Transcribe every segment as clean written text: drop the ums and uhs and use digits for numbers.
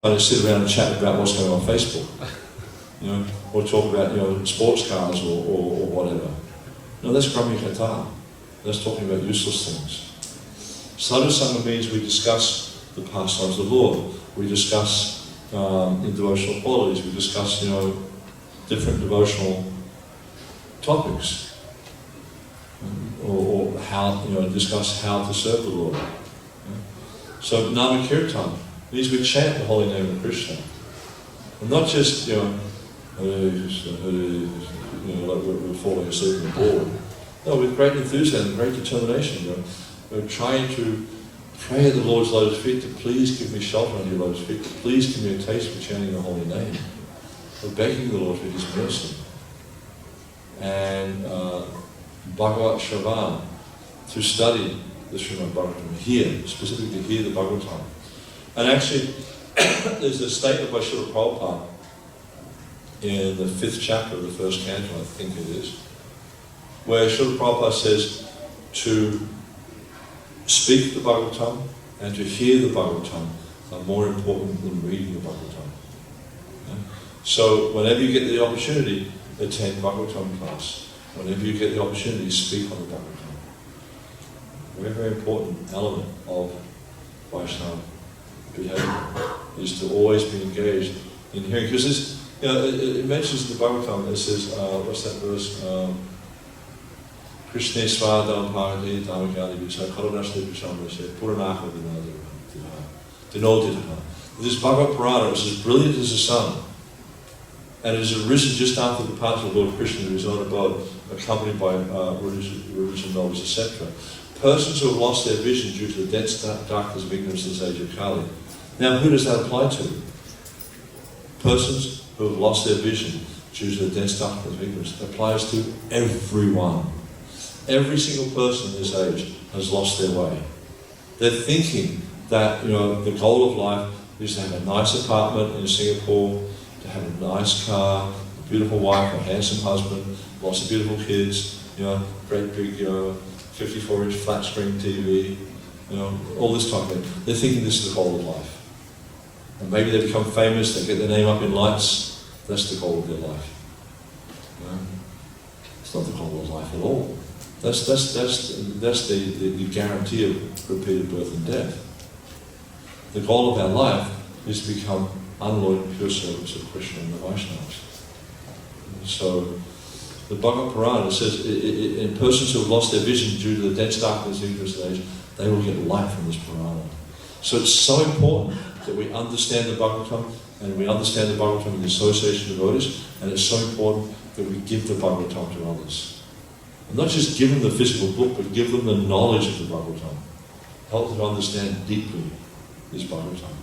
I just sit around and chat about what's going on Facebook, or talk about sports cars or whatever. No, that's Brahmi Kata. That's talking about useless things. Sadhu Sangha means we discuss the pastimes of the Lord. We discuss the devotional qualities. We discuss different devotional topics, or how discuss how to serve the Lord. So Nama Kirtan means we chant the holy name of Krishna, and not just Hare Krishna, Hare Krishna, like we're falling asleep and bored. No, with great enthusiasm, great determination. We're trying to pray at the Lord's lotus feet to please give me shelter under your lotus feet, to please give me a taste for chanting the holy name. We're begging the Lord for His mercy. And Bhagavat Shravan, to study the Srimad Bhagavatam, hear, specifically hear the Bhagavatam. And actually, there's a statement by Srila Prabhupada in the 5th chapter of the 1st canto, I think it is, where Srila Prabhupada says to speak the Bhagavatam and to hear the Bhagavatam are more important than reading the Bhagavatam. So whenever you get the opportunity, attend Bhagavatam class. Whenever you get the opportunity, speak on the Bhagavatam. Very, very important element of Vaishnava behavior is to always be engaged in hearing. Because this, it mentions in the Bhagavatam, it says, what's that verse? Krishna Svadam Bhagavati Dhammakali Visa Karanashli Vishamrasya Puranaka Dinoditaha. This Bhagavad Purana is as brilliant as the sun, and it has arisen just after the departure of Lord Krishna to his own abode, accompanied by religious nobles, etc. Persons who have lost their vision due to the dense darkness of ignorance in this age of Kali. Now, who does that apply to? Persons who have lost their vision due to the dense darkness of ignorance. It applies to everyone. Every single person in this age has lost their way. They're thinking that the goal of life is to have a nice apartment in Singapore, to have a nice car, a beautiful wife, a handsome husband, lots of beautiful kids, great big 54-inch flat screen TV, all this type of thing. They're thinking this is the goal of life. And maybe they become famous, they get their name up in lights, that's the goal of their life. It's not the goal of life at all. That's the guarantee of repeated birth and death. The goal of our life is to become unalloyed and pure servants of Krishna and the Vaishnavas. So the Bhagavad Purana says in persons who have lost their vision due to the dense darkness of ignorance age, they will get light from this Purana. So it's so important that we understand the Bhagavatam, and we understand the Bhagavatam in the association of devotees, and it's so important that we give the Bhagavatam to others. And not just give them the physical book, but give them the knowledge of the Bhagavatam. Help them to understand deeply this Bhagavatam.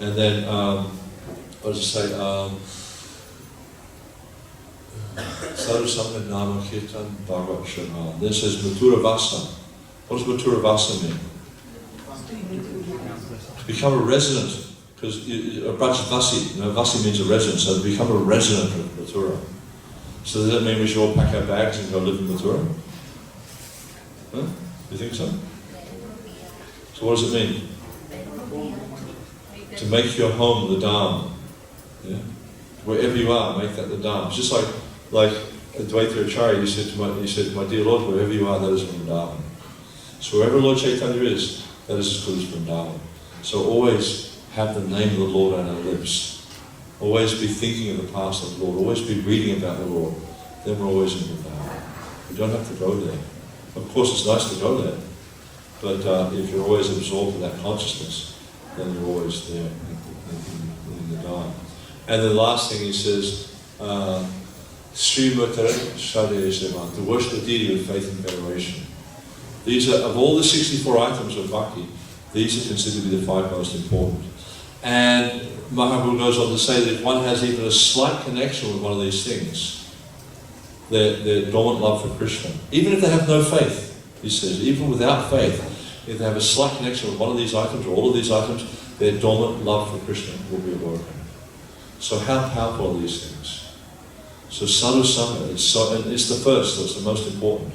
And then, what does it say? Sadhu Sangha Nama Kirtan Bhagavat Shravan. Then it says Mathura Vasa. What does Mathura Vasa mean? To become a resident. Because Vasi, Vasi means a resident, so to become a resident of Mathura. So does that mean we should all pack our bags and go live in Mathura? Huh? You think so? So what does it mean? To make your home the Dham. Yeah? Wherever you are, make that the Dham. It's just like Advaita Acharya, he said, my dear Lord, wherever you are, that is Vrindavan. So wherever Lord Chaitanya is, that is as good as Vrindavan. So always have the name of the Lord on our lips. Always be thinking of the past of the Lord. Always be reading about the Lord. Then we're always in Vrindavan. We don't have to go there. Of course, it's nice to go there, but if you're always absorbed in that consciousness, then you're always there in the Dham. And the last thing he says, Srimata Shadaya Sevan, to worship the deity with faith and veneration. These are, of all the 64 items of bhakti, these are considered to be the 5 most important. And Mahaprabhu goes on to say that if one has even a slight connection with one of these things, their dormant love for Krishna, even if they have no faith, he says, even without faith, if they have a slight connection with one of these items or all of these items, their dormant love for Krishna will be awoken. So how powerful are these things? So Sadhu Sangha, it's the first, so it's the most important.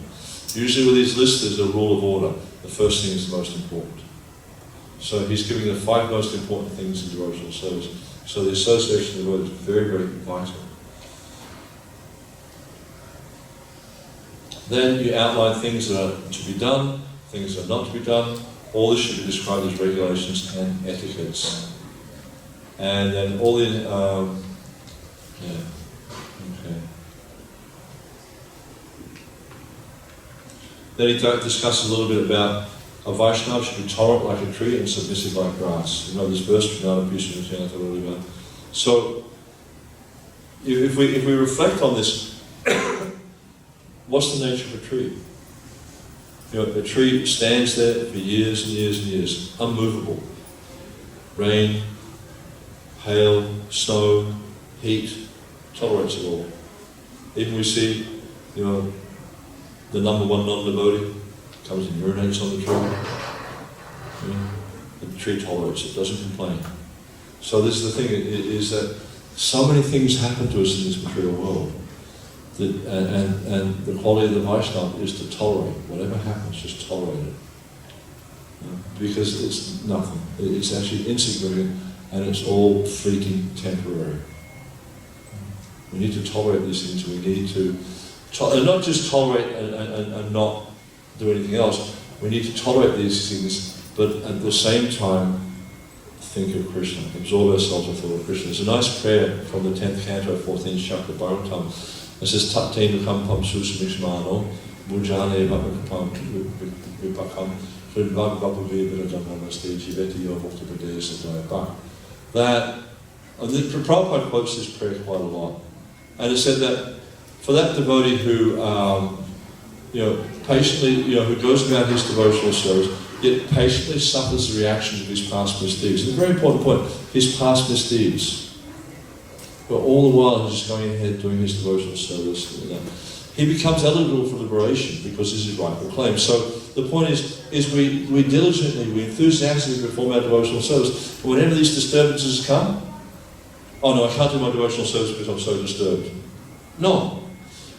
Usually with these lists there's a rule of order. The first thing is the most important. So he's giving the 5 most important things in devotional service. So the association of the word is very, very vital. Then you outline things that are to be done, things that are not to be done. All this should be described as regulations and etiquettes. And then all the... Then he discusses a little bit about a Vaishnava should be tolerant like a tree and submissive like grass. You know this verse from Viashnava. So, if we reflect on this, what's the nature of a tree? You know, a tree stands there for years and years and years, unmovable. Rain, hail, snow, heat, tolerates it all. Even we see, you know, the number one non-devotee comes and urinates on the tree. You know, the tree tolerates it, doesn't complain. So this is the thing, is that so many things happen to us in this material world. And the quality of the Vaishnava is to tolerate. Whatever happens, just tolerate it. You know, because it's nothing. It's actually insignificant and it's all fleeting temporary. We need to tolerate these things. We need to not just tolerate and not do anything else. We need to tolerate these things, but at the same time, think of Krishna, absorb ourselves with thought of Krishna. There's a nice prayer from the 10th canto, 14th chapter, Bhagavatam. It says, Tattena kampam susmishmano, bhujane bhakapam vipakam, sridvagvapavi viradhamanaste jiveti yovoktapadeh sadayabhak. That, and the Prabhupada quotes this prayer quite a lot. And it said that for that devotee who, patiently, who goes about his devotional service, yet patiently suffers the reactions of his past misdeeds. It's a very important point, his past misdeeds. But all the while he's just going ahead doing his devotional service. He becomes eligible for liberation because this is rightful claim. So the point is we diligently, we enthusiastically perform our devotional service. But whenever these disturbances come, oh no, I can't do my devotional service because I'm so disturbed. No.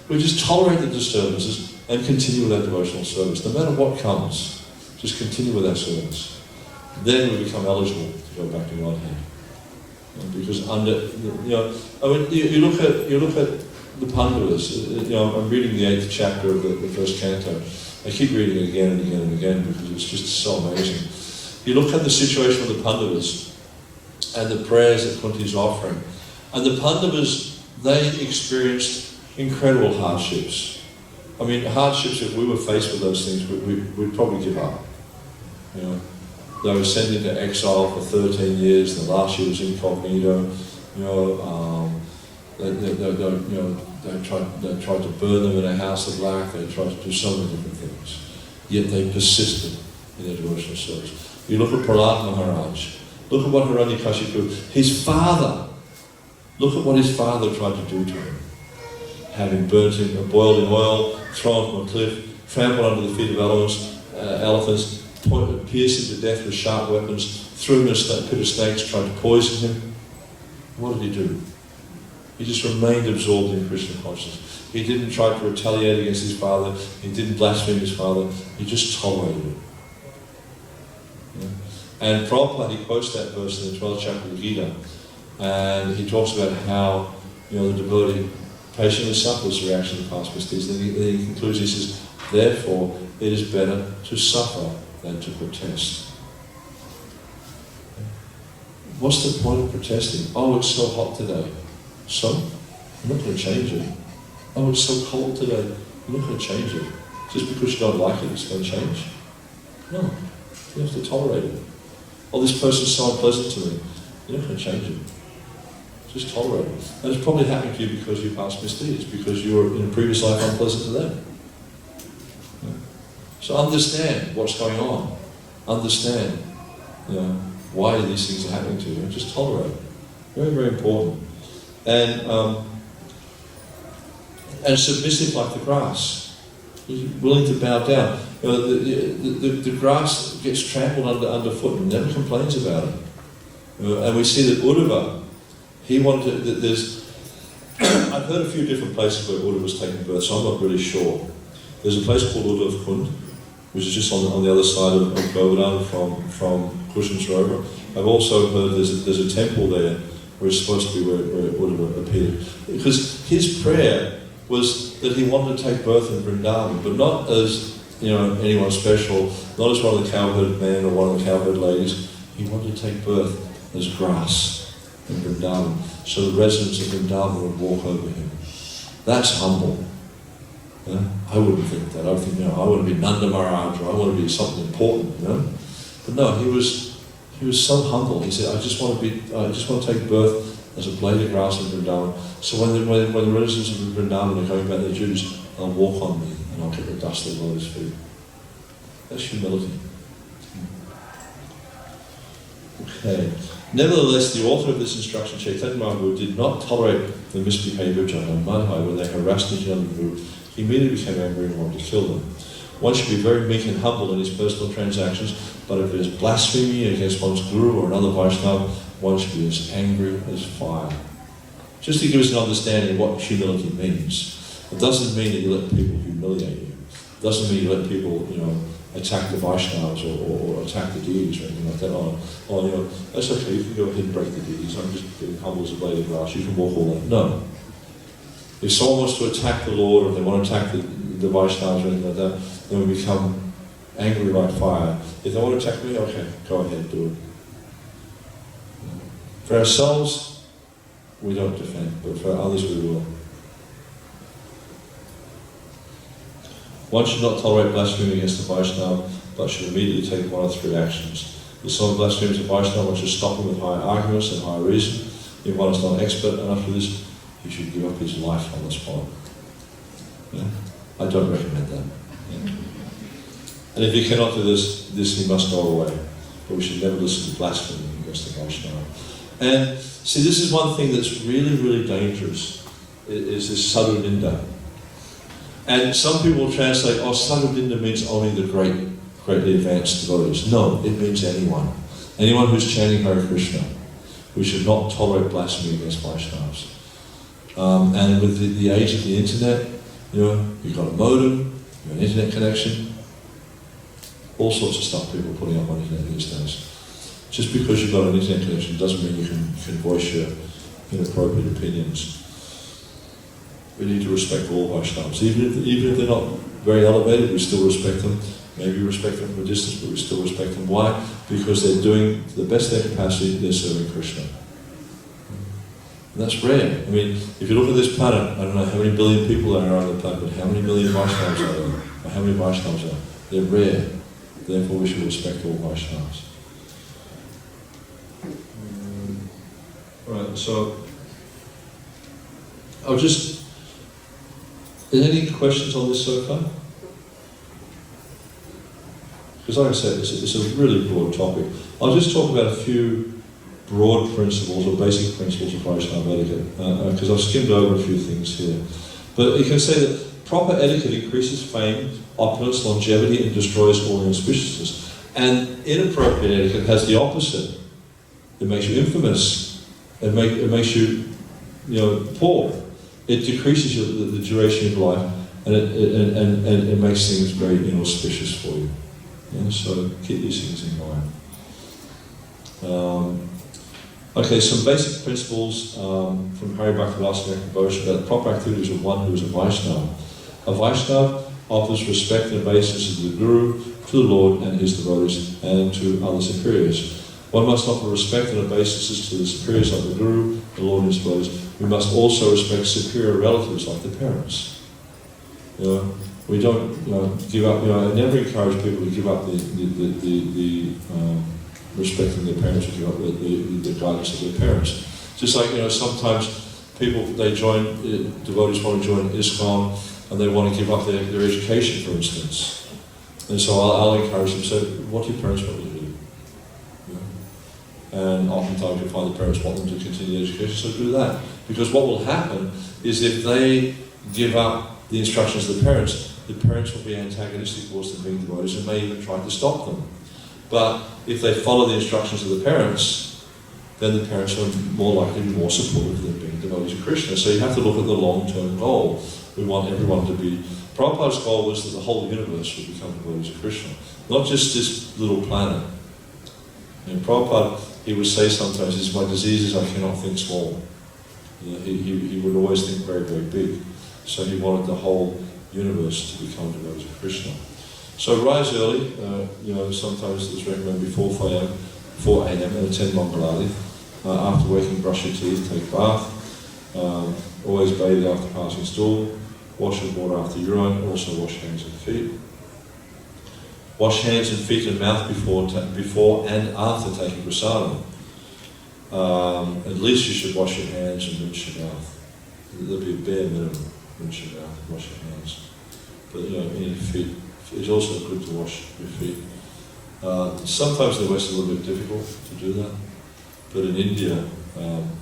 We just tolerate the disturbances and continue with our devotional service. No matter what comes, just continue with our service. Then we become eligible to go back to Godhead. Because you look at the Pandavas. I'm reading the 8th chapter of the first canto. I keep reading it again and again and again because it's just so amazing. You look at the situation of the Pandavas and the prayers that Kunti is offering, and the Pandavas, they experienced incredible hardships. I mean, hardships, if we were faced with those things, we'd probably give up. They were sent into exile for 13 years, the last year was incognito. They tried to burn them in a house of lac, they tried to do so many different things. Yet they persisted in their devotional service. You look at Prahlad Maharaj, look at what Hiranyakashipu, his father, look at what his father tried to do to him. Have him burnt him, boiled in oil, thrown from a cliff, trampled under the feet of elephants, pierced him to death with sharp weapons, threw him in a pit of snakes, tried to poison him. What did he do? He just remained absorbed in Krishna consciousness. He didn't try to retaliate against his father. He didn't blaspheme his father. He just tolerated it. And Prabhupada, he quotes that verse in the 12th chapter of the Gita, and he talks about how the devotee patiently suffers the reaction of past misdeeds. Then he concludes, he says, therefore, it is better to suffer than to protest. What's the point of protesting? Oh, it's so hot today. So? You're not going to change it. Oh, it's so cold today. You're not going to change it. Just because you don't like it, it's going to change. No. You have to tolerate it. Oh, this person's so unpleasant to me. You're not going to change it. Just tolerate it. And it's probably happening to you because you past misdeeds, because you were in a previous life unpleasant to them. So understand what's going on. Understand, why these things are happening to you, and just tolerate it. Very, very important. And submissive like the grass. He's willing to bow down. The grass gets trampled underfoot and never complains about it. And we see that Uddhava, he wanted to, there's, I've heard a few different places where Uddhava was taking birth, so I'm not really sure. There's a place called Uddhavkund, which is just on the other side of Govardhan from Kushan Sarovar. I've also heard there's a temple there where it's supposed to be where Uddhava appeared. Because his prayer was that he wanted to take birth in Vrindavan, but not as anyone special, not as one of the cowherd men or one of the cowherd ladies. He wanted to take birth as grass in Vrindavan, so the residents of Vrindavan would walk over him. That's humble. Yeah? I wouldn't think that. I would think, I want to be Nanda Maharaj, or I want to be something important, But no, he was so humble. He said, I just want to take birth as a blade of grass in Vrindavan. So when the residents of Vrindavan are going back their duties, they'll walk on me and I'll get the dust of the Lord's feet. That's humility. Okay. Nevertheless, the author of this instruction, Chaitanya Mahaprabhu, did not tolerate the misbehavior of Jana and Madhai when they harassed Nityananda. He immediately became angry and wanted to kill them. One should be very meek and humble in his personal transactions, but if there's blasphemy against one's guru or another Vaishnava, one should be as angry as fire. Just to give us an understanding of what humility means. It doesn't mean that you let people humiliate you. It doesn't mean you let people, attack the Vaishnavas or attack the deities or anything like that. That's okay, you can go ahead and break the deities. I'm just getting humble as a blade of grass. You can walk all that. No. If someone wants to attack the Lord or they want to attack the Vaishnavas or anything like that, then we become angry like fire. If they want to attack me, okay, go ahead, do it. For ourselves, we don't defend, but for others we will. One should not tolerate blasphemy against the Vaishnava, but should immediately take one of three actions. If someone blasphemes a Vaishnava, one should stop him with high arguments and high reason. If one is not expert enough for this, he should give up his life on the spot. Yeah? I don't recommend that. Yeah? And if he cannot do this he must go away. But we should never listen to blasphemy against the Vaishnava. And see, this is one thing that's really, really dangerous, is this sadhu ninda. And some people will translate, sadhu ninda means only the greatly advanced devotees. No, it means anyone. Anyone who's chanting Hare Krishna. We should not tolerate blasphemy against Vaishnavas. And with the age of the internet, you've got a modem, you've got an internet connection, all sorts of stuff people are putting up on the internet these days. Just because you've got an internet connection doesn't mean you can voice your inappropriate opinions. We need to respect all Vaishnavas. Even if they're not very elevated, we still respect them. Maybe we respect them from a distance, but we still respect them. Why? Because they're doing to the best of their capacity, they're serving Krishna. And that's rare. I mean, if you look at this planet, I don't know how many billion people there are on the planet, but how many million Vaishnavas are there? Or how many Vaishnavas are there? They're rare. Therefore we should respect all Vaishnavas. Right, so I'll just... Any questions on this so far? Because like I said, it's a really broad topic. I'll just talk about a few broad principles or basic principles of Vaishnava etiquette, because I've skimmed over a few things here. But you can say that proper etiquette increases fame, opulence, longevity, and destroys all inauspiciousness. And inappropriate etiquette has the opposite. It makes you infamous. It makes you, poor. It decreases the duration of life, and it makes things very inauspicious for you. Yeah, so keep these things in mind. Okay, some basic principles from Hari Bhaktivinoda Bhosha about the proper activities of one who is a Vaishnava. A Vaishnava offers respect and obeisance to the Guru, to the Lord and his devotees, and to other superiors. One must offer respect and obeisances to the superiors like the Guru, the Lord and his devotees. We must also respect superior relatives like the parents. We don't give up. I never encourage people to give up the respecting their parents, or give up the guidance of their parents. Just like sometimes people devotees want to join ISKCON and they want to give up their education, for instance. And so I'll encourage them. So, what do your parents want you to do? And oftentimes you'll find the parents want them to continue education, so do that. Because what will happen is if they give up the instructions of the parents will be antagonistic towards them being devotees and may even try to stop them. But if they follow the instructions of the parents, then the parents are more likely to be more supportive of them being devotees of Krishna. So you have to look at the long-term goal. We want everyone to be Prabhupada's goal was that the whole universe would become devotees of Krishna, not just this little planet. Prabhupada, he would say sometimes, my disease is I cannot think small. He would always think very, very big. So he wanted the whole universe to become devotees of Krishna. So rise early, sometimes it's recommended before 4 a.m. and attend Mangalati. After waking, brush your teeth, take a bath. Always bathe after passing stool. Wash with water after urine. Also wash hands and feet. Wash hands and feet and mouth before and after taking prasadam. At least you should wash your hands and rinse your mouth. There'll be a bare minimum. Rinse your mouth and wash your hands. But in your feet, it's also good to wash your feet. Sometimes in the West it's a little bit difficult to do that, but in India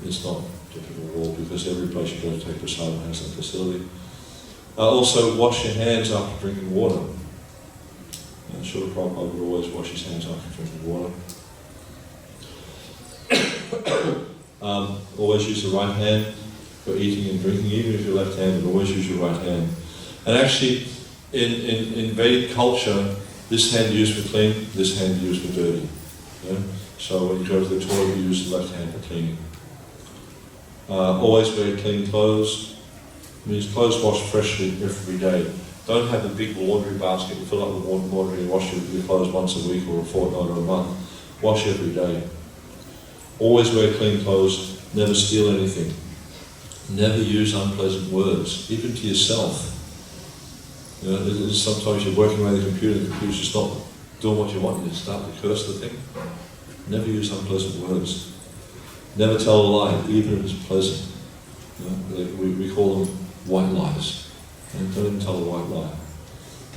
it's not difficult at all because every place you go to take prasadam has that facility. Also, wash your hands after drinking water. Srila Prabhupada would always wash his hands after drinking water. Always use the right hand for eating and drinking, even if you're left-handed, always use your right hand. And actually, in Vedic culture, this hand used for clean, this hand used for dirty. So when you go to the toilet, you use the left hand for cleaning. Always wear clean clothes. It means clothes washed freshly every day. Don't have a big laundry basket and fill up with laundry and wash your clothes once a week or a fortnight or a month. Wash every day. Always wear clean clothes. Never steal anything. Never use unpleasant words, even to yourself. Sometimes you're working away the computer's just not doing what you want, you start to curse the thing. Never use unpleasant words. Never tell a lie, even if it's pleasant. We call them white lies. Don't even tell a white lie.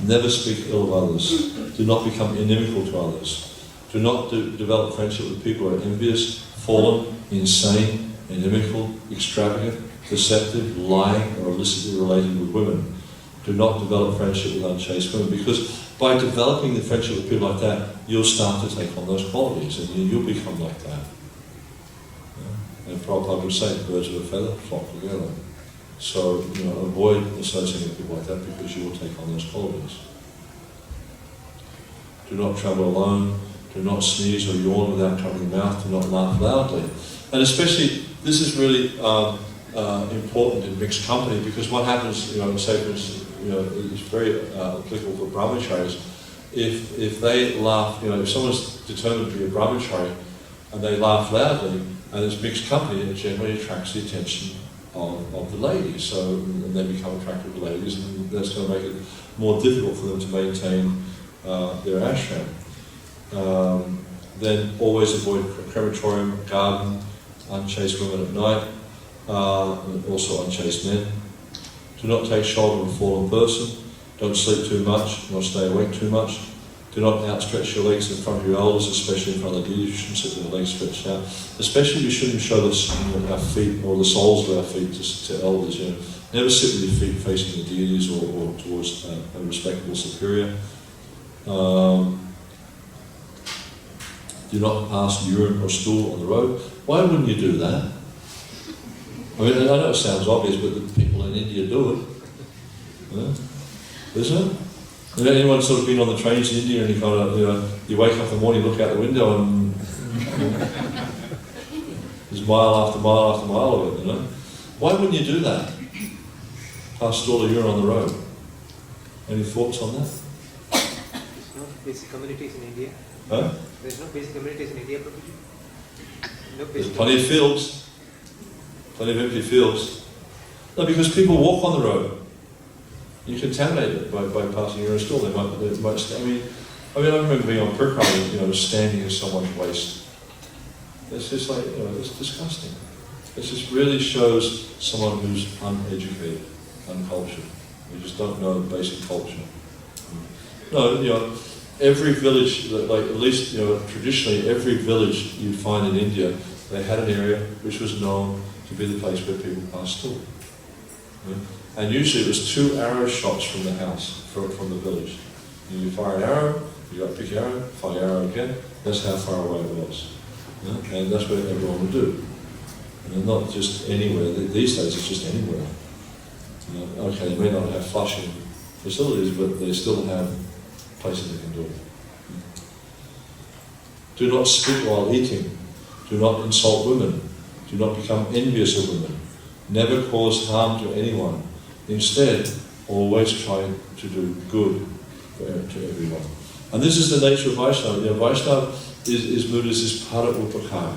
Never speak ill of others. Do not become inimical to others. Do not develop friendship with people who are envious, fallen, insane, inimical, extravagant, deceptive, lying, or illicitly related with women. Do not develop friendship with unchaste women, because by developing the friendship with people like that, you'll start to take on those qualities and you'll become like that. And Prabhupada would say, birds of a feather flock together. So, avoid associating with people like that because you will take on those qualities. Do not travel alone. Do not sneeze or yawn without covering your mouth. Do not laugh loudly. And especially, this is really important in mixed company, because what happens, say for instance, it's very applicable for brahmacharis. If they laugh, if someone's determined to be a brahmachari and they laugh loudly, and it's mixed company, it generally attracts the attention of the ladies. So, and they become attracted to ladies, and that's going to make it more difficult for them to maintain their ashram. Then always avoid crematorium, garden, unchaste women at night, and also unchaste men. Do not take shelter of a fallen person. Don't sleep too much, not stay awake too much. Do not outstretch your legs in front of your elders, especially in front of the deities. You shouldn't sit with your legs stretched out. Especially we shouldn't show our feet or the soles of our feet to elders. Never sit with your feet facing the deities or towards a respectable superior. Do not pass urine or stool on the road. Why wouldn't you do that? I mean, I know it sounds obvious, but the people in India do it. Isn't it? Anyone sort of been on the trains in India and you kind of, you wake up in the morning, look out the window and there's mile after mile after mile of it, Why wouldn't you do that? Pass stool or urine on the road. Any thoughts on that? There's no basic communities in India. Huh? There's no basic communities in India, Prabhuji. No There's plenty of fields. Plenty of empty fields. No, because people walk on the road. You contaminate it by passing urine stool. They might I mean, I remember being on Purkara, standing in someone's waste. It's just like, it's disgusting. It just really shows someone who's uneducated, uncultured. They just don't know basic culture. No, every village, like at least, traditionally, every village you'd find in India, they had an area which was known to be the place where people passed stool. And usually it was 2 arrow shots from the house, from the village. You fire an arrow, you got to pick your arrow, fire your arrow again. That's how far away it was. And that's what everyone would do. Not just anywhere. These days it's just anywhere. Okay, you may not have flushing facilities, but they still have places they can do it. Do not spit while eating. Do not insult women. Do not become envious of women. Never cause harm to anyone. Instead, always try to do good to everyone. And this is the nature of Vaishnava. Vaishnava is Buddha's is para upakara.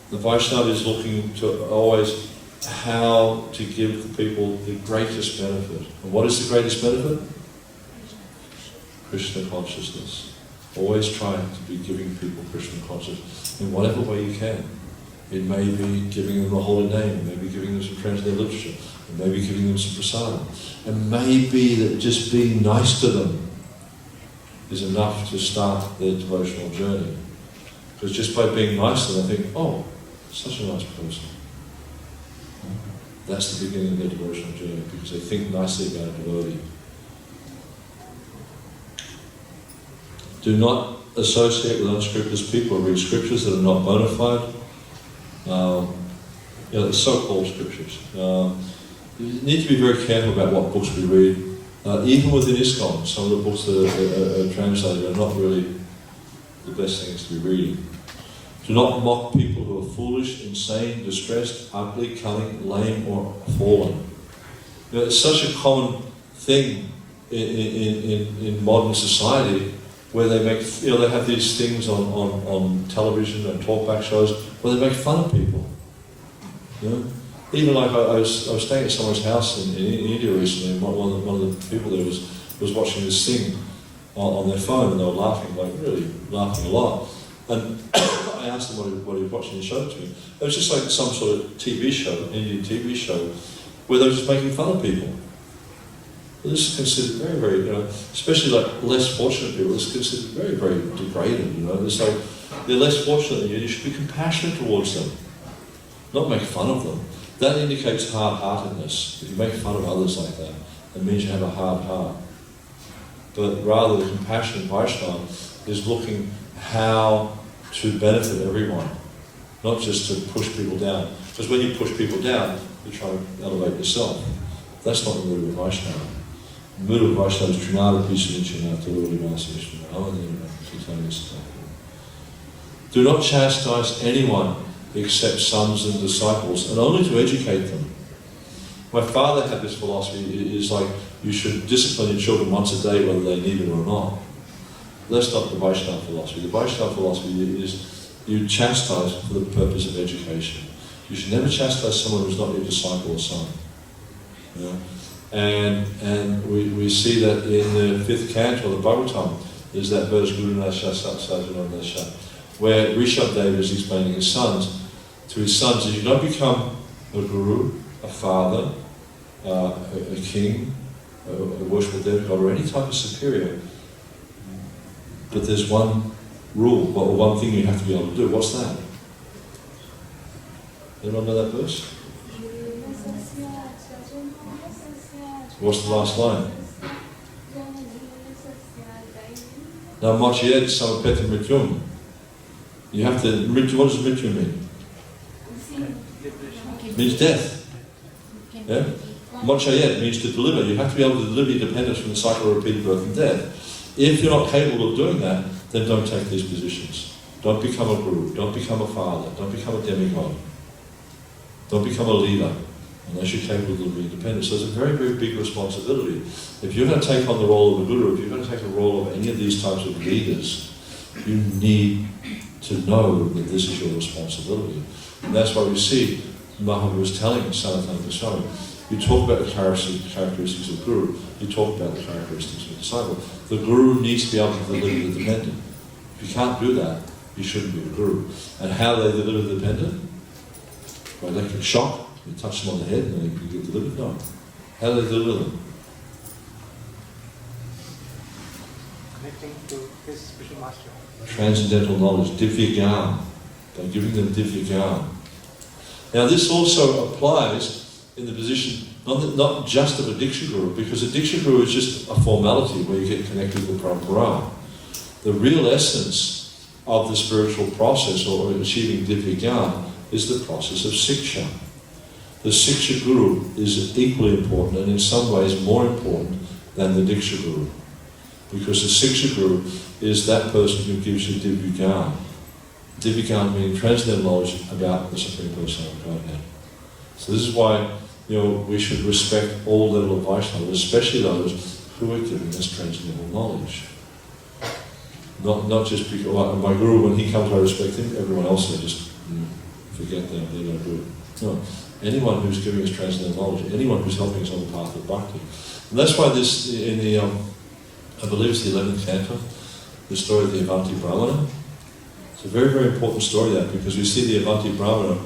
The Vaishnava is looking to always how to give the people the greatest benefit. And what is the greatest benefit? Krishna consciousness. Always trying to be giving people Krishna consciousness in whatever way you can. It may be giving them the holy name, it may be giving them some translated literature, it may be giving them some prasadam. It may be that just being nice to them is enough to start their devotional journey. Because just by being nice to them, they think, oh, such a nice person. That's the beginning of their devotional journey, because they think nicely about a devotee. Do not associate with unscrupulous people or read scriptures that are not bona fide. The so-called scriptures. You need to be very careful about what books we read. Even within ISKCON, some of the books that are translated are not really the best things to be reading. Do not mock people who are foolish, insane, distressed, ugly, cunning, lame, or fallen. It's such a common thing in modern society where they make, they have these things on television and talkback shows where they make fun of people. Even like I was staying at someone's house in India recently, and one of the people there was watching this thing on their phone, and they were laughing, like really laughing a lot. And I asked them what he was watching, and he showed it to me. It was just like some sort of TV show, Indian TV show, where they were just making fun of people. This is considered very, very, especially like less fortunate people, this is considered very, very degraded, It's like, they're less fortunate than you should be compassionate towards them, not make fun of them. That indicates hard-heartedness. If you make fun of others like that, it means you have a hard heart. But rather, the compassionate Vaishnava is looking how to benefit everyone, not just to push people down. Because when you push people down, you try to elevate yourself. That's not the mood of Vaishnava. The mood of Vaishnava is Trinada Pisanichana Taruri Vasishna. Do not chastise anyone except sons and disciples, and only to educate them. My father had this philosophy, it is like you should discipline your children once a day whether they need it or not. That's not the Vaishnava philosophy. The Vaishnava philosophy is you chastise for the purpose of education. You should never chastise someone who's not your disciple or son. And we see that in the 5th canto of the Bhagavatam, there's that verse, Guru Nasha Satsajana Nasha, where Rishabdeva is explaining to his sons, that you don't become a guru, a father, a king, a worshipper of demigod, or any type of superior. But there's one rule, one thing you have to be able to do. What's that? Anyone know that verse? What's the last line? Now, Machiyed Samapeta Mrityum. You have to, what does mrityu mean? It means death. Yeah? Mochayet means to deliver. You have to be able to deliver your dependence from the cycle of repeated birth and death. If you're not capable of doing that, then don't take these positions. Don't become a guru. Don't become a father. Don't become a demigod. Don't become a leader unless you're capable of delivering independence. So it's a very, very big responsibility. If you're going to take on the role of a guru, if you're going to take the role of any of these types of leaders, you need to know that this is your responsibility. And that's why we see Mahaprabhu was telling Sanatana Goswami, you talk about the characteristics of the guru, you talk about the characteristics of the disciple. The guru needs to be able to deliver the dependent. If you can't do that, you shouldn't be a guru. And how they deliver the dependent? By electric shock, you touch them on the head and they can get delivered? No. How do they deliver them? Connecting to his spiritual master. Transcendental knowledge, divya gyan, by giving them divya gyan. Now this also applies in the position, not just of a Diksha Guru, because a Diksha Guru is just a formality where you get connected with the Parampara. The real essence of the spiritual process or achieving divya gyan is the process of Siksha. The Siksha Guru is equally important and in some ways more important than the Diksha Guru. Because the Siksha Guru is that person who gives you Divya Gyan. Divya Gyan meaning transcendental knowledge about the Supreme Personality of Godhead. So this is why we should respect all level of Vaishnavas, especially those who are giving us transcendental knowledge. Not just because my Guru, when he comes, I respect him. Everyone else, I just forget them. They don't do it. No, anyone who's giving us transcendental knowledge, anyone who's helping us on the path of bhakti, and that's why this in the I believe it's the 11th canto, the story of the Avanti Brahmana. It's a very, very important story that, because we see the Avanti Brahmana,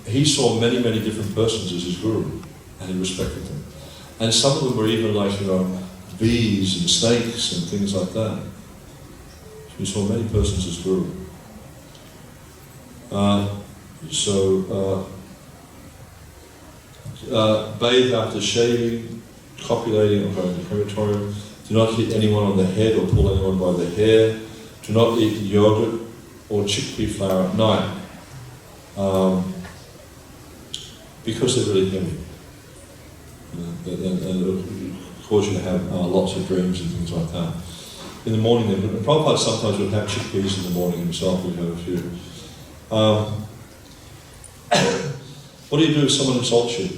he saw many, many different persons as his guru, and he respected them. And some of them were even like, bees and snakes and things like that. So he saw many persons as guru. Bathe after shaving, copulating or going to crematorium. Do not hit anyone on the head or pull anyone by the hair. Do not eat yogurt or chickpea flour at night, because they're really heavy. And it cause you to have lots of dreams and things like that. In the morning, Prabhupada sometimes would have chickpeas in the morning himself. We'd have a few. What do you do if someone insults you?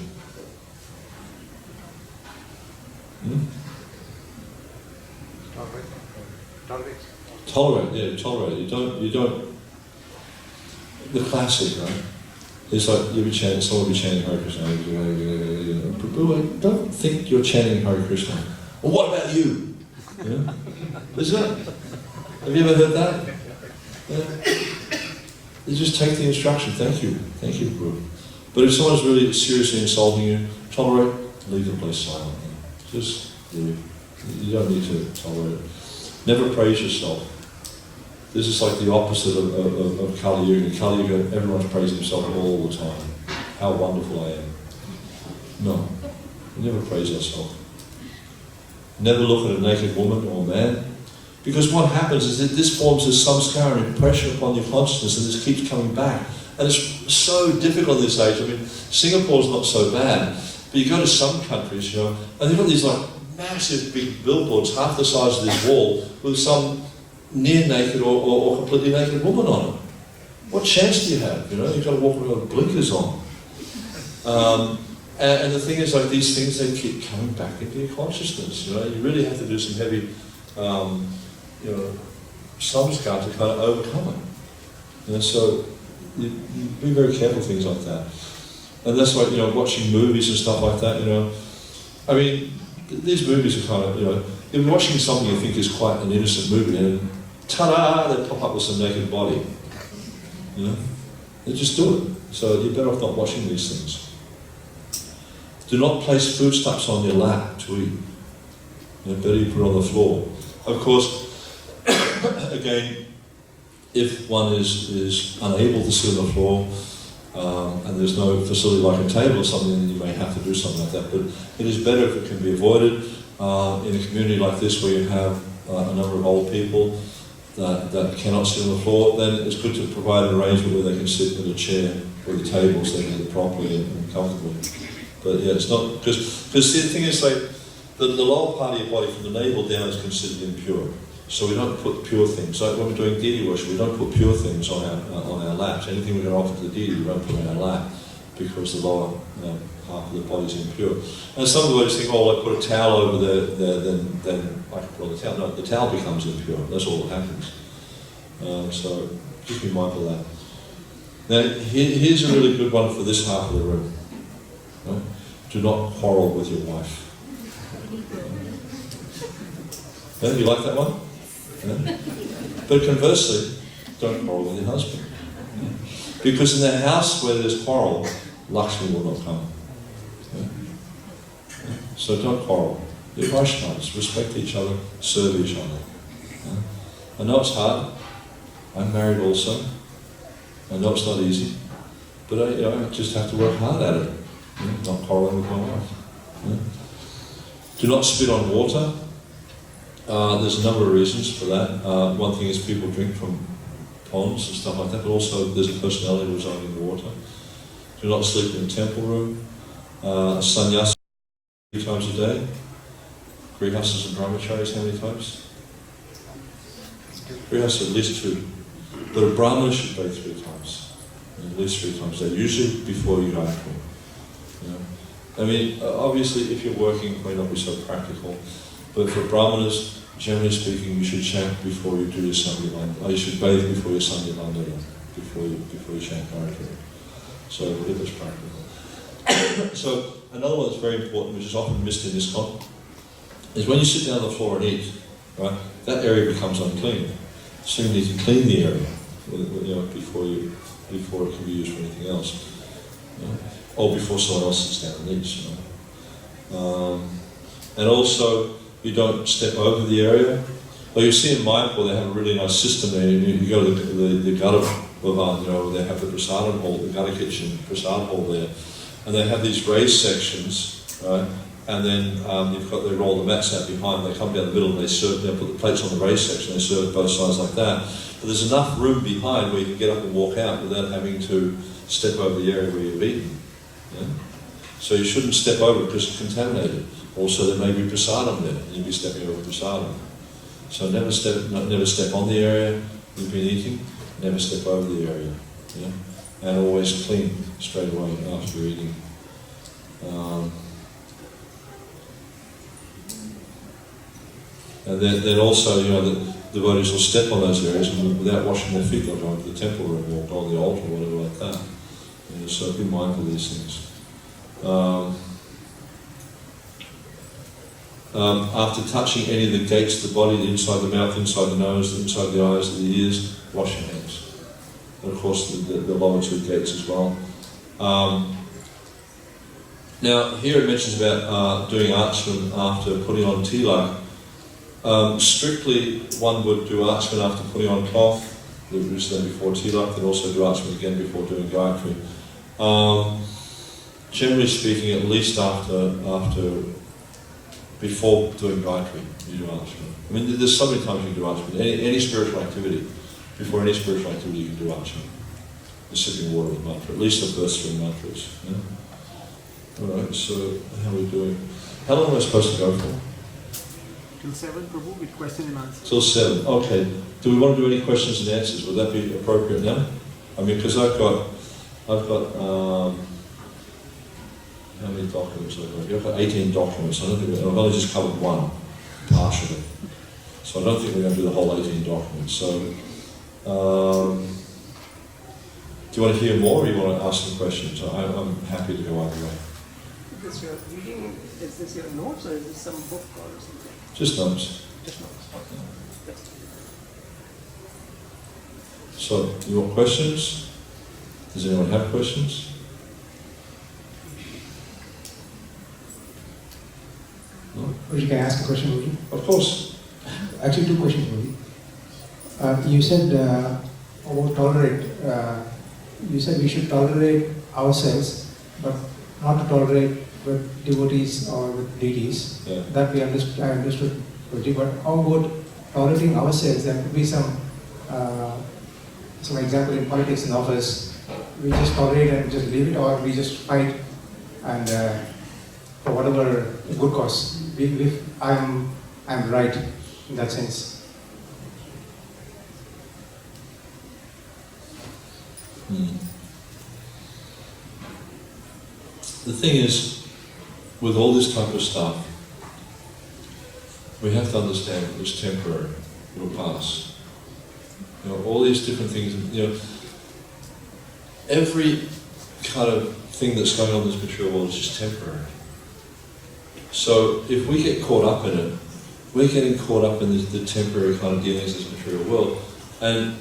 Tolerate. Tolerate. You don't. The classic, right? It's like someone will be chanting Hare Krishna. Don't think you're chanting Hare Krishna. Well, what about you? Isn't it? Have you ever heard that? You just take the instruction. Thank you, Guru. But if someone's really seriously insulting you, tolerate. Leave the place silently. Just leave. You don't need to tolerate it. Never praise yourself. This is like the opposite of Kali Yuga. In Kali Yuga, everyone's praising himself all the time. How wonderful I am. No, we never praise ourselves. Never look at a naked woman or man. Because what happens is that this forms a samskara, an impression upon your consciousness, and this keeps coming back. And it's so difficult in this age. I mean, Singapore's not so bad, but you go to some countries, and they've got these like massive big billboards, half the size of this wall, with some near naked or completely naked woman on it. What chance do you have? You've got to walk around with blinkers on. And the thing is, like these things, they keep coming back into your consciousness. You really have to do some heavy, samskar to kind of overcome it. So you be very careful with things like that. And that's why watching movies and stuff like that. I mean, these movies are kind of if you're watching something you think is quite an innocent movie, and ta-da, they pop up with some naked body. They just do it. So you're better off not watching these things. Do not place foodstuffs on your lap to eat. Better you put it on the floor. Of course, again, if one is unable to sit on the floor, and there's no facility like a table or something, then you may have to do something like that. But it is better if it can be avoided. In a community like this where you have a number of old people that cannot sit on the floor, then it's good to provide an arrangement where they can sit in a chair or the table so they can sit properly and comfortably. But yeah, it's not, because the thing is, like, the lower part of your body from the navel down is considered impure. So we don't put pure things. Like when we're doing deity worship, we don't put pure things on our laps. Anything we're going to offer to the deity, we don't put on our lap, because the lower half of the body is impure. And some of the ways think, I put a towel over there, then I can put on the towel. No, the towel becomes impure. That's all that happens. So just be mindful of that. Now, here's a really good one for this half of the room. Right? Do not quarrel with your wife. Yeah, you like that one? Yeah? But conversely, don't quarrel with your husband. Yeah? Because in the house where there's quarrel, Lakshmi will not come. Yeah? Yeah? So don't quarrel. You're Vaishnavas, respect each other, serve each other. Yeah? I know it's hard. I'm married also. I know it's not easy. But I just have to work hard at it. Yeah? Not quarreling with my wife. Yeah? Do not spit on water. There's a number of reasons for that. One thing is people drink from ponds and stuff like that, but also there's a personality residing in the water. Do not sleep in a temple room. Sannyasa 3 times a day. grihastas and brahmacharis how many times? Grihastas at least 2. But a brahmana should bathe 3 times. At least 3 times a day, usually before you go after. I mean, obviously if you're working it may not be so practical, but for brahmanas, generally speaking, you should chant before you do your sandhyavandana. You should bathe before your sandhyavandana, before you chant Gayatri. So if it's practical. So another one that's very important, which is often missed in this context, is when you sit down on the floor and eat, right, that area becomes unclean. So you need to clean the area, before it can be used for anything else. Or before someone else sits down and eats. And also, you don't step over the area. Well, you see in Mayapur, they have a really nice system there. You go to the Gada Bhavan, they have the prasadam hall, the Gada kitchen prasadam hall there. And they have these raised sections, right? And then they roll the mats out behind, they come down the middle and they serve, they put the plates on the raised section, they serve both sides like that. But there's enough room behind where you can get up and walk out without having to step over the area where you've eaten. Yeah? So you shouldn't step over it because it's contaminated. Also, there may be prasadam there, and you'll be stepping over prasadam. So never step on the area you've been eating, never step over the area. Yeah? And always clean straight away after you're eating. And then also, the devotees will step on those areas and without washing their feet, they'll go into the temple room or go on the altar or whatever like that. So be mindful of these things. After touching any of the gates of the body, the inside the mouth, inside the nose, the inside the eyes, the ears, wash your hands. And of course the lower 2 gates as well. Now here it mentions about doing archman after putting on tilak. Strictly, one would do archman after putting on cloth, then before tilak, then also do archman again before doing Gayatri. Generally speaking, at least before doing Gayatri, you do archman. I mean, there's so many times you can do archman. Any spiritual activity, before any spiritual activity, you can do archman. The sipping water with mantra, at least the first 3 mantras. Yeah? Alright, so how are we doing? How long am I supposed to go for? Till 7, Prabhu, with question and answer. Till 7, okay. Do we want to do any questions and answers? Would that be appropriate now? I mean, because I've got how many documents I've got 18 documents. I don't think I've only just covered one, partially. So I don't think we're going to do the whole 18 documents. So, do you want to hear more or you want to ask some questions? I'm happy to go either way. Is this your reading, is this your notes or is this some book or something? Just notes. Just notes. Okay. So, you want questions? Does anyone have questions? No? Can I ask a question, Guruji? Of course. Actually, 2 questions, Guruji. You said about tolerate. You said we should tolerate ourselves, but not to tolerate with devotees or with deities. Yeah. That I understood, Guruji. But how about tolerating ourselves? There could be some example in politics in office. We just tolerate and just leave it, or we just fight and for whatever good cause. If I'm right in that sense. The thing is, with all this type of stuff, we have to understand that it's temporary. It will pass. All these different things. Every kind of thing that's going on in this material world is just temporary. So if we get caught up in it, we're getting caught up in the temporary kind of dealings of this material world, and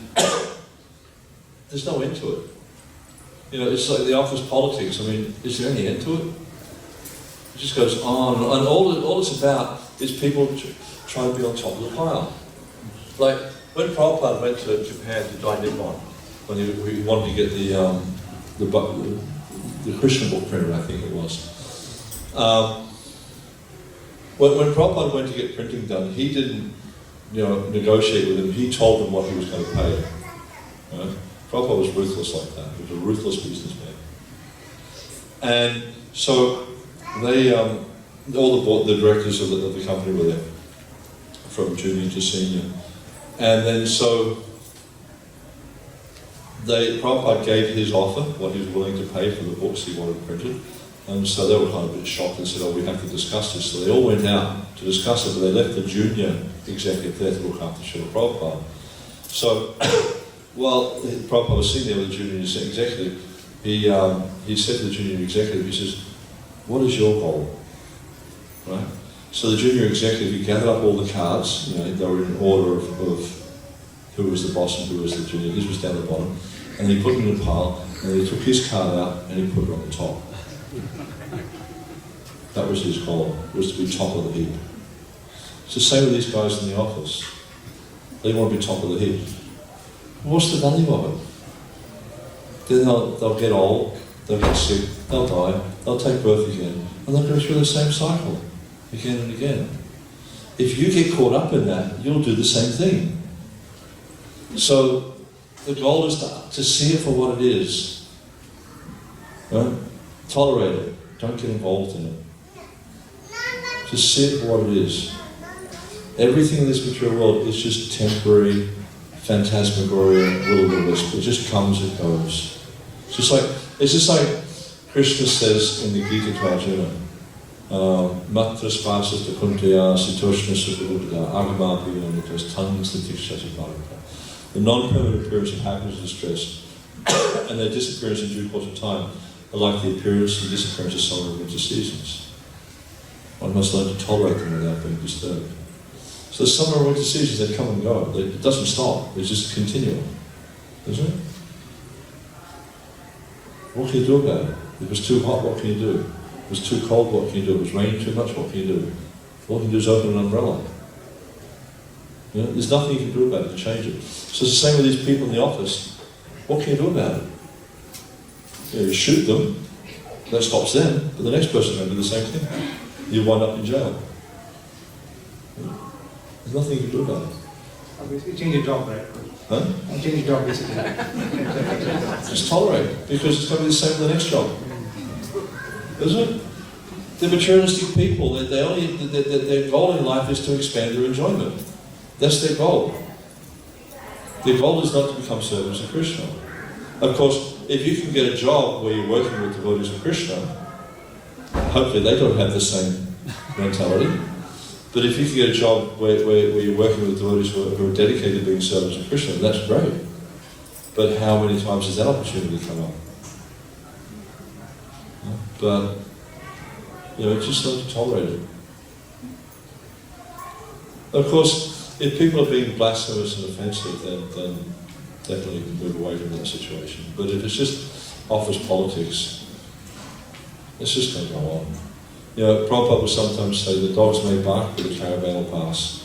there's no end to it. It's like the office politics. I mean, is there any end to it? It just goes on, and all it's about is people trying to be on top of the pile. Like when Prabhupada went to Japan to Dai Nippon, when he wanted to get the Krishna book printed, I think it was. When Prabhupada went to get printing done, he didn't, negotiate with them. He told them what he was going to pay. Prabhupada was ruthless like that. He was a ruthless businessman. And so they, all the board, the directors of the company were there, from junior to senior. And then so Prabhupada gave his offer, what he was willing to pay for the books he wanted printed. And so they were kind of a bit shocked and said, oh, we have to discuss this. So they all went out to discuss it, but they left the junior executive there to look after Srila Prabhupada. So while Prabhupada was sitting there with the junior executive, he said to the junior executive, he says, what is your goal? Right? So the junior executive, he gathered up all the cards, they were in order of who was the boss and who was the junior. His was down the bottom. And he put them in a pile, and he took his card out and he put it on the top. That was his goal, was to be top of the heap. It's the same with these guys in the office. They want to be top of the heap. What's the value of it? Then they'll get old, they'll get sick, they'll die, they'll take birth again, and they'll go through the same cycle again and again. If you get caught up in that, you'll do the same thing. So the goal is to see it for what it is. Right? Tolerate it. Don't get involved in it. Just see it for what it is. Everything in this material world is just temporary, phantasmagoria, will-o-the-wisp. It just comes and goes. It's just like Krishna says in the Gita to Arjuna, Matra spasas ta kuntaya sitoshna sukhabuddha agamapi yonitas tans titikshasi bharata. The non-permanent appearance of happiness and distress and their disappearance in due course of time are like the appearance and disappearance of summer and winter seasons. One must learn to tolerate them without being disturbed. So the summer and winter seasons, they come and go. It doesn't stop. It's just continual. Isn't it? What can you do about it? If it was too hot, what can you do? If it was too cold, what can you do? If it was raining too much, what can you do? All you can do is open an umbrella. There's nothing you can do about it to change it. So it's the same with these people in the office. What can you do about it? You shoot them, that stops them, but the next person can do the same thing. You wind up in jail. There's nothing you can do about it. Obviously, change your job, right? Huh? Change your job, basically. Just tolerate it, because it's going to be the same with the next job. Isn't it? They're materialistic people. Their goal in life is to expand their enjoyment. That's their goal. Their goal is not to become servants of Krishna. Of course, if you can get a job where you're working with devotees of Krishna, hopefully they don't have the same mentality. But if you can get a job where you're working with devotees who are dedicated to being servants of Krishna, that's great. But how many times does that opportunity come up? But, just learn to tolerate it. Of course, if people are being blasphemous and offensive, then definitely move away from that situation. But if it's just office politics, it's just going to go on. Prabhupada would sometimes say the dogs may bark, but the caravan will pass.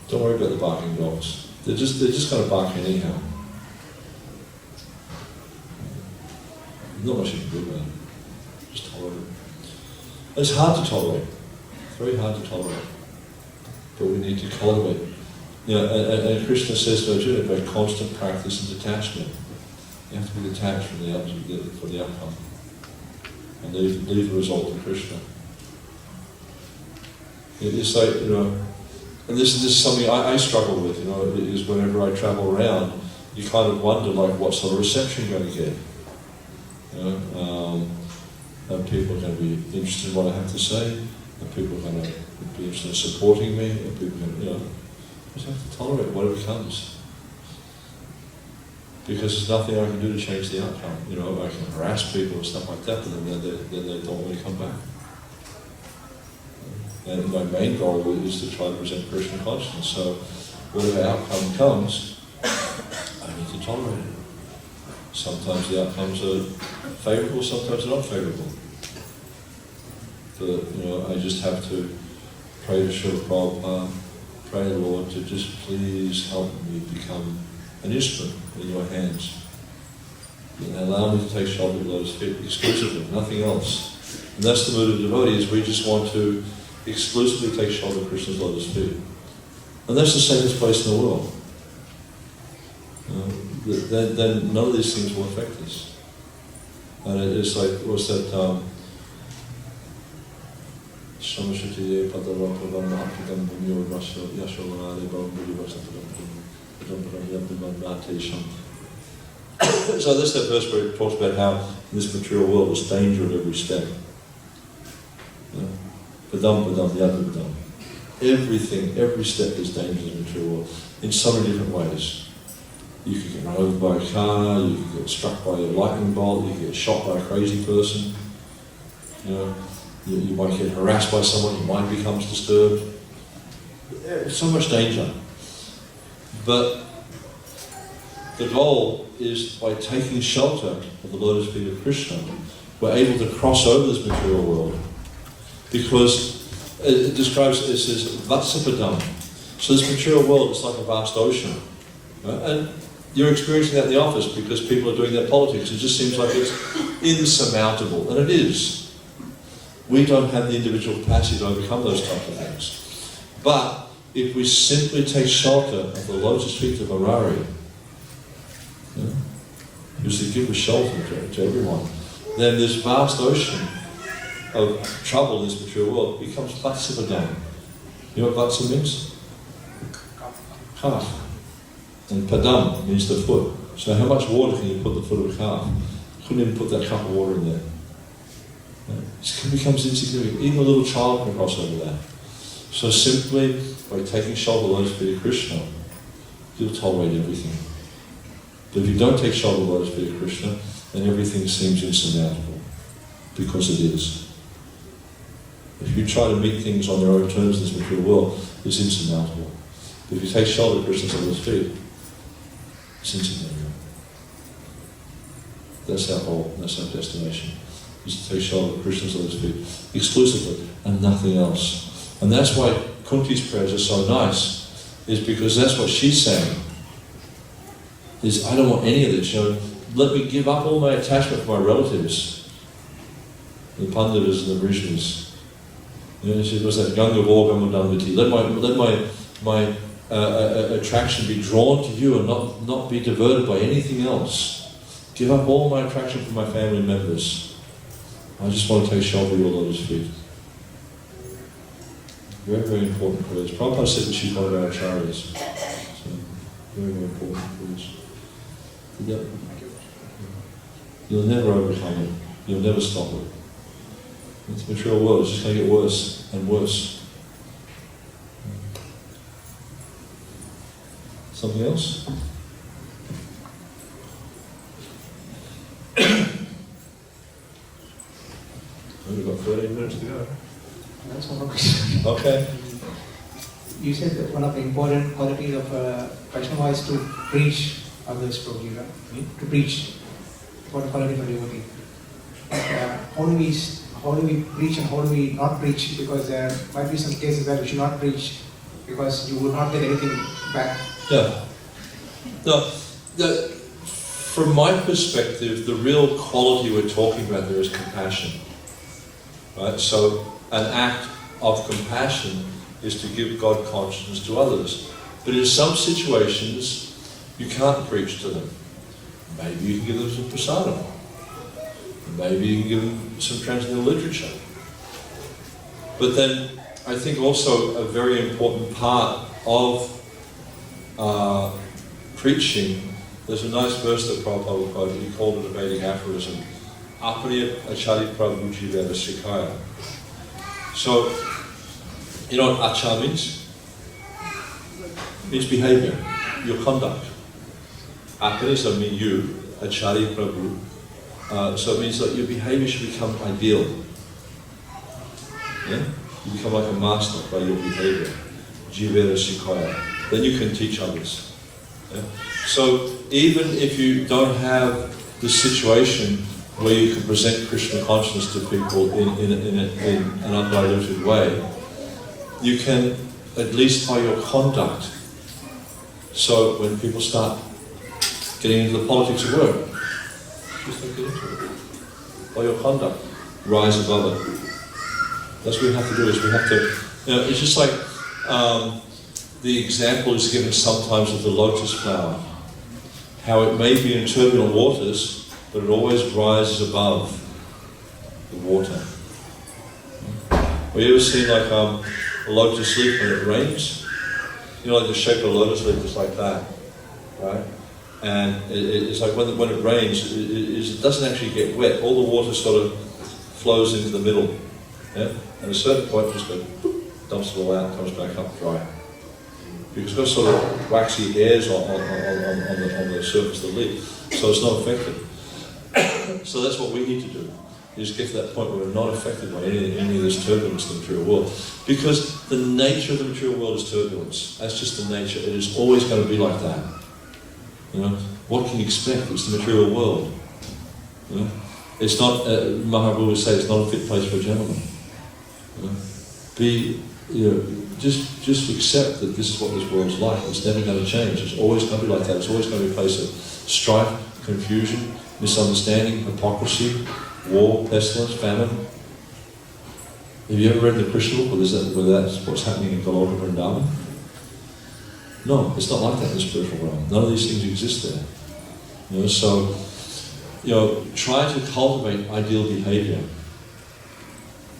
Don't worry about the barking dogs. They're just going to bark anyhow. Not much you can do about it. Just tolerate it. It's hard to tolerate. It's very hard to tolerate. But we need to cultivate. And Krishna says to Arjuna about constant practice and detachment. You have to be detached from the outcome. And leave the result to Krishna. It's like, and this is something I struggle with, is whenever I travel around, you kind of wonder, what sort of reception you're going to get. Are people going to be interested in what I have to say? Are people going to be interested in supporting me? Are people going to, just have to tolerate whatever comes. Because there's nothing I can do to change the outcome. I can harass people and stuff like that, but then they don't want to come back. And my main goal is to try to present Krishna consciousness. So whatever outcome comes, I need to tolerate it. Sometimes the outcomes are favourable, sometimes they're not favourable. But I just have to pray to Srila Prabhupada, pray to the Lord to just please help me become an instrument in your hands. And allow me to take shelter of Lotus feet exclusively, nothing else. And that's the mood of devotees. We just want to exclusively take shelter of Krishna's Lotus feet. And that's the safest place in the world. Then none of these things will affect us. And it's like, what's that, Samashatiye Padarapavan Mahapidam Bhumyo Yasholare Bhavuri Vasapadam. So that's that verse where it talks about how in this material world there's danger at every step. Padam, Yadam. Everything, every step is danger in the material world in so many different ways. You could get run over by a car, you could get struck by a lightning bolt, you could get shot by a crazy person. You might get harassed by someone, your mind becomes disturbed. So much danger. But the goal is by taking shelter of the lotus feet of Krishna, we're able to cross over this material world. Because it describes, it says, Vatsapadam. So this material world is like a vast ocean. Right? And you're experiencing that in the office because people are doing their politics. It just seems like it's insurmountable, and it is. We don't have the individual capacity to overcome those types of things. But if we simply take shelter of the lotus feet of Harari, who's the giver of shelter to everyone, then this vast ocean of trouble in this material world becomes Vatsapadam. You know what Vatsa means? Calf. And Padam means the foot. So how much water can you put in the foot of a calf? You couldn't even put that cup of water in there. It becomes insignificant. Even a little child can cross over that. So simply by taking shelter of the lotus feet of Krishna, you'll tolerate everything. But if you don't take shelter of the lotus feet of Krishna, then everything seems insurmountable. Because it is. If you try to meet things on their own terms in this material world, it's insurmountable. But if you take shelter of Krishna's lotus feet, it's insignificant. That's our goal, that's our destination. Is to take shelter of Krishna's lotus feet exclusively and nothing else. And that's why Kunti's prayers are so nice, is because that's what she's saying. Is I don't want any of this. Let me give up all my attachment for my relatives, the Panditas and the Vrishnis. She was that Ganga Vorgamudangati. Let my attraction be drawn to you and not be diverted by anything else. Give up all my attraction for my family members. I just want to take shelter of your lotus feet. Very, very important prayers. Prabhupada said that she's one of our acharyas. So, very, very important prayers. You'll never overcome it. You'll never stop it. It's the material world. It's just going to get worse and worse. Something else? We've got 13 minutes to go. That's one more question. Okay. You said that one of the important qualities of Vaishnava is to preach others probably, right? To preach. What quality for devotee? How do we preach and how do we not preach? Because there might be some cases where we should not preach because you will not get anything back. Yeah. No, from my perspective, the real quality we're talking about there is compassion. Right? So an act of compassion is to give God consciousness to others. But in some situations, you can't preach to them. Maybe you can give them some prasadam. Maybe you can give them some transcendental literature. But then, I think also a very important part of preaching, there's a nice verse that Prabhupada quoted, he called it a Vedic aphorism. Apaniya achari prabhu jivera sikaya. So, you know what acha means? It means behavior, your conduct. Apaniya, so mean you, achari prabhu. So it means that your behavior should become ideal. Yeah? You become like a master by your behavior. Jivera sikaya. Then you can teach others. Yeah? So even if you don't have the situation where you can present Krishna consciousness to people in an undiluted way, you can, at least by your conduct, so when people start getting into the politics of work, just don't get into it. By your conduct, rise above it. That's what we have to do, is we have to, it's just like the example is given sometimes of the lotus flower, how it may be in turbulent waters, but it always rises above the water. Have you ever seen like a lotus leaf when it rains? You know, like the shape of a lotus leaf is like that, right? And it's like when it rains, it doesn't actually get wet. All the water sort of flows into the middle. Yeah? At a certain point, just goes, dumps it all out, comes back up dry. Because it's got sort of waxy hairs on the surface of the leaf, so it's not affected. So that's what we need to do, is get to that point where we're not affected by any of this turbulence in the material world. Because the nature of the material world is turbulence. That's just the nature. It is always going to be like that. You know, what can you expect? It's the material world. You know? It's not, Mahaprabhu would say, it's not a fit place for a gentleman. You know? Just accept that this is what this world's like. It's never going to change. It's always going to be like that. It's always going to be a place of strife, confusion, misunderstanding, hypocrisy, war, pestilence, famine. Have you ever read the Krishna book where that's what's happening in Goloka Vrindavan? No, it's not like that in the spiritual realm. None of these things exist there. You know, so, you know, try to cultivate ideal behavior.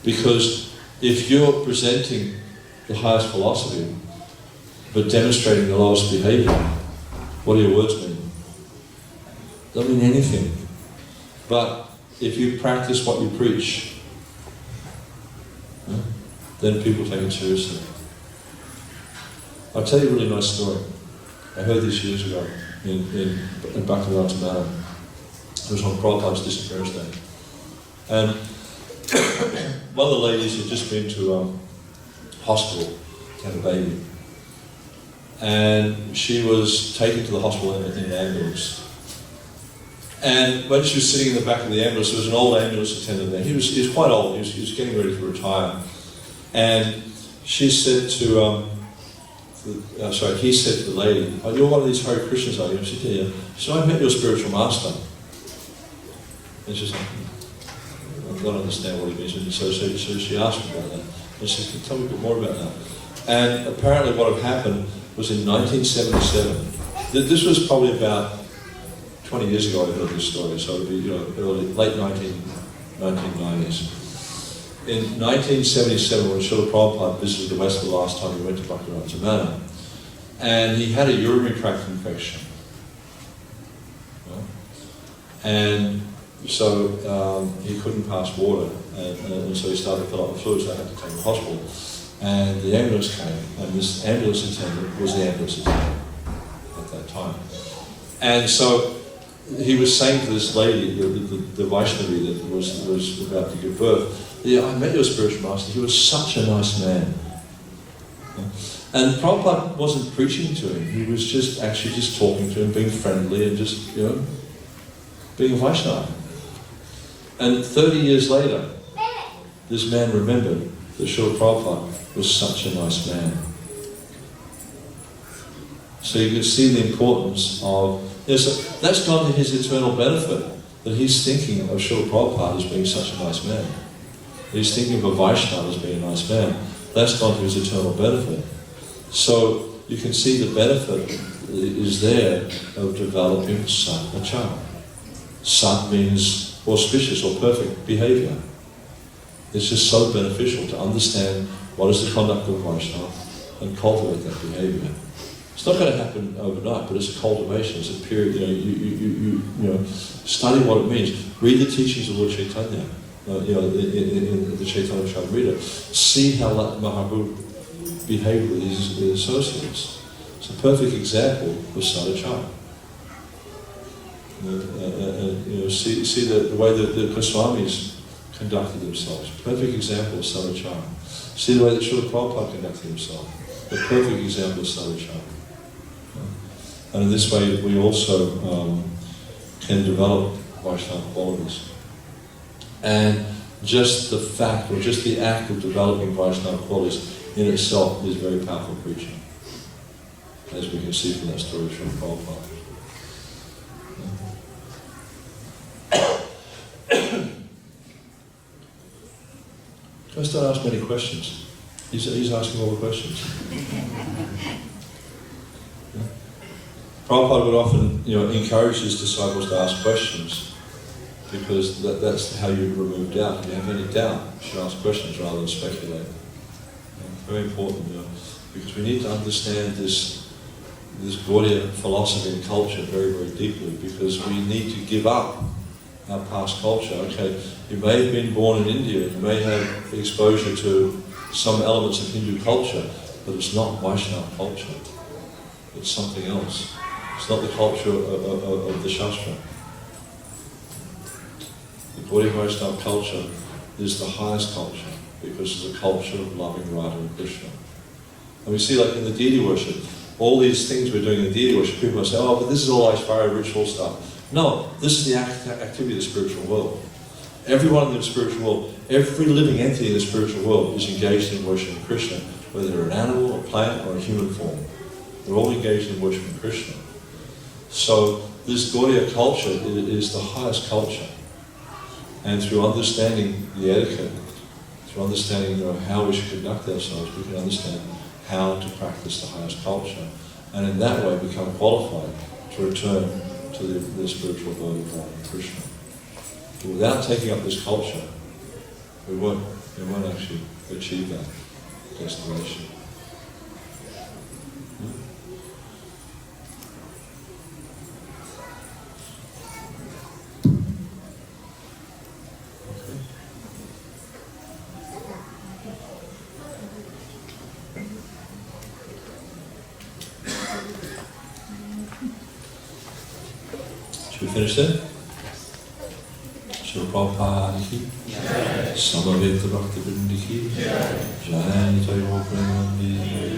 Because if you're presenting the highest philosophy, but demonstrating the lowest behavior, what do your words mean? Don't mean anything. But if you practice what you preach, then people take it seriously. I'll tell you a really nice story. I heard this years ago in Bhaktivedanta Manor. It was on Prabhupada's disappearance day. And one of the ladies had just been to hospital to have a baby. And she was taken to the hospital in an ambulance. And when she was sitting in the back of the ambulance, there was an old ambulance attendant there. He was quite old, he was getting ready to retire. And she said he said to the lady, "Oh, you're one of these Hare Krishnas, are you?" She said, "Yeah." She said, "I met your spiritual master." And she's like, I don't understand what he means. So she asked me about that. And she said, "Tell me a bit more about that." And apparently what had happened was in 1977. This was probably about 20 years ago I heard this story, so it would be late 1990s. In 1977, when Srila Prabhupada visited the West for the last time, he went to Bhaktivedanta Manor, and he had a urinary tract infection. And so he couldn't pass water, and so he started to fill up with fluid, so they had to take him to the hospital. And the ambulance came, and this ambulance attendant was the ambulance attendant at that time. And so he was saying to this lady, the Vaishnavi that was about to give birth, "Yeah, I met your spiritual master, he was such a nice man." And Prabhupada wasn't preaching to him, he was just talking to him, being friendly and just, being a Vaishnava. And 30 years later, this man remembered that Srila Prabhupada was such a nice man. So you can see the importance of, so that's gone to his eternal benefit, that he's thinking of Srila Prabhupada as being such a nice man. He's thinking of a Vaishnava as being a nice man. That's gone to his eternal benefit. So you can see the benefit is there of developing Sat-Achara. Sat means auspicious or perfect behavior. It's just so beneficial to understand what is the conduct of Vaishnava and cultivate that behavior. It's not going to happen overnight, but it's a cultivation. It's a period. You study what it means. Read the teachings of Lord Chaitanya. In the Chaitanya Charitamrita. See how Mahaprabhu behaved with his associates. It's a perfect example of Sadachara. See the way that the Goswamis conducted themselves. Perfect example of Sadachara. See the way that Srila Prabhupada conducted himself. A perfect example of Sadachara. And in this way we also can develop Vaishnava qualities. And just the fact, or just the act of developing Vaishnava qualities in itself is very powerful preaching. As we can see from that story from Prabhupada. Just don't ask many questions. He's asking all the questions. Prabhupada would often, encourage his disciples to ask questions. because that's how you remove doubt. If you have any doubt, you should ask questions rather than speculate. Very important, because we need to understand this Gaudiya philosophy and culture very, very deeply, because we need to give up our past culture. Okay, you may have been born in India, you may have exposure to some elements of Hindu culture, but it's not Vaishnava culture. It's something else. It's not the culture of the Shastra. The Gaudiya Vaishnava culture is the highest culture, because it's a culture of loving Radha and Krishna. And we see, like in the deity worship, all these things we're doing in the deity worship, people will say, oh, but this is all Aishvarya ritual stuff. No, this is the activity of the spiritual world. Everyone in the spiritual world, every living entity in the spiritual world is engaged in worshiping Krishna, whether they're an animal, a plant, or a human form. They're all engaged in worshiping Krishna. So this Gaudiya culture is the highest culture. And through understanding the etiquette, through understanding how we should conduct ourselves, we can understand how to practice the highest culture, and in that way become qualified to return to the spiritual abode of Radha and Krishna. But without taking up this culture, we won't actually achieve that destination. Should we finish there? Srila Prabhupada ki, Samaveta Bhakti Vrindi ki, Jai Nitai Premandi.